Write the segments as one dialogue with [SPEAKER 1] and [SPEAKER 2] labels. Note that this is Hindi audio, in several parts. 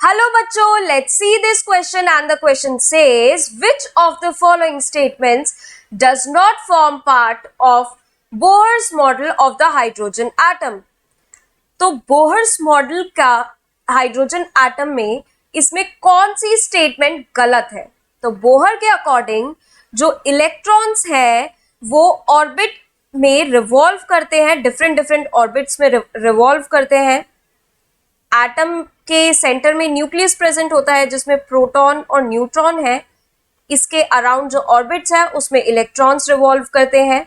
[SPEAKER 1] Hello बच्चों, let's see this question and the question says which of the following statements does not form part of Bohr's model of the hydrogen atom। तो बोहर्स मॉडल का हाइड्रोजन एटम में इसमें कौन सी स्टेटमेंट गलत है? तो बोहर के अकॉर्डिंग जो इलेक्ट्रॉन्स है वो ऑर्बिट में रिवॉल्व करते हैं, डिफरेंट ऑर्बिट्स में रिवॉल्व करते हैं। एटम के सेंटर में न्यूक्लियस प्रेजेंट होता है जिसमें प्रोटॉन और न्यूट्रॉन है। इसके अराउंड जो ऑर्बिट्स है उसमें इलेक्ट्रॉन्स रिवॉल्व करते हैं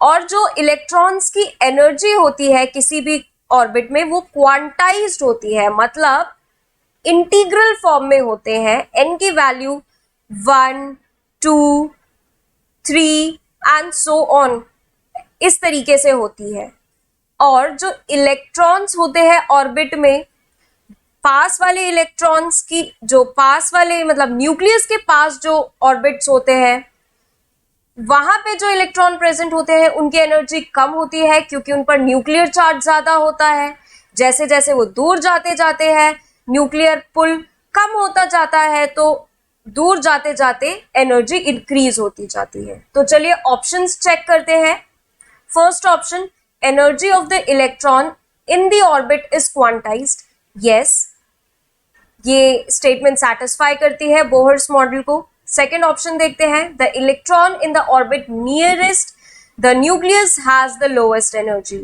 [SPEAKER 1] और जो इलेक्ट्रॉन्स की एनर्जी होती है किसी भी ऑर्बिट में वो क्वांटाइज्ड होती है, मतलब इंटीग्रल फॉर्म में होते हैं। एन की वैल्यू 1, 2, 3 एंड सो ऑन इस तरीके से होती है। और जो इलेक्ट्रॉन्स होते हैं ऑर्बिट में, पास वाले इलेक्ट्रॉन्स की जो पास वाले मतलब न्यूक्लियस के पास जो ऑर्बिट्स होते हैं वहां पे जो इलेक्ट्रॉन प्रेजेंट होते हैं उनकी एनर्जी कम होती है क्योंकि उन पर न्यूक्लियर चार्ज ज्यादा होता है। जैसे जैसे वो दूर जाते जाते हैं न्यूक्लियर पुल कम होता जाता है, तो दूर जाते जाते एनर्जी इंक्रीज होती जाती है। तो चलिए ऑप्शंस चेक करते हैं। First option, energy of the electron in the orbit is quantized। yes, ये स्टेटमेंट सेटिस्फाई करती है बोहर्स मॉडल को। सेकेंड ऑप्शन देखते हैं, the electron in the orbit nearest the nucleus has the lowest energy।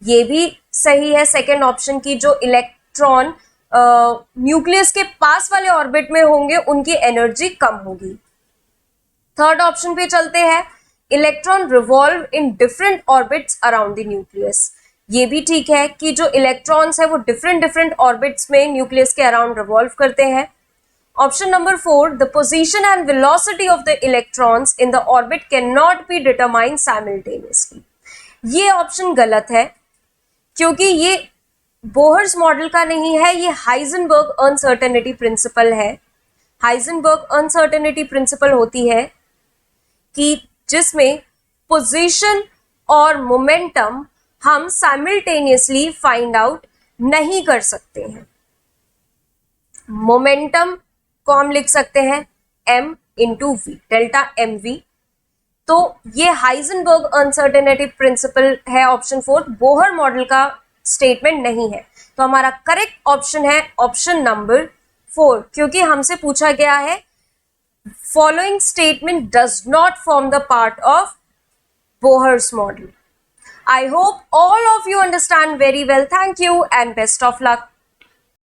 [SPEAKER 1] ये भी सही है सेकेंड ऑप्शन की, जो इलेक्ट्रॉन न्यूक्लियस के पास वाले ऑर्बिट में होंगे उनकी एनर्जी कम होगी। थर्ड ऑप्शन पे चलते हैं, electron revolve in different orbits around the nucleus. ये भी ठीक है कि जो इलेक्ट्रॉन्स है वो डिफरेंट ऑर्बिट्स में न्यूक्लियस के अराउंड रिवॉल्व करते हैं। Option number 4, the position and velocity of the electrons in the orbit can not be determined simultaneously. ये ऑप्शन गलत है क्योंकि ये बोहर्स मॉडल का नहीं है, ये हाइजेनबर्ग अनसर्टेनिटी प्रिंसिपल है। हाइजेनबर्ग अनसर्टेनिटी प्रिंसिपल होती है कि जिसमें पोजीशन और मोमेंटम हम साइमल्टेनियसली फाइंड आउट नहीं कर सकते हैं। मोमेंटम को हम लिख सकते हैं m into V, delta M V. तो ये हाइजेनबर्ग अनसर्टेनिटी प्रिंसिपल है ऑप्शन 4, बोहर मॉडल का स्टेटमेंट नहीं है। तो हमारा करेक्ट ऑप्शन है ऑप्शन नंबर 4, क्योंकि हमसे पूछा गया है following statement does not form the part of Bohr's model। I hope all of you understand very well. Thank you and best of luck.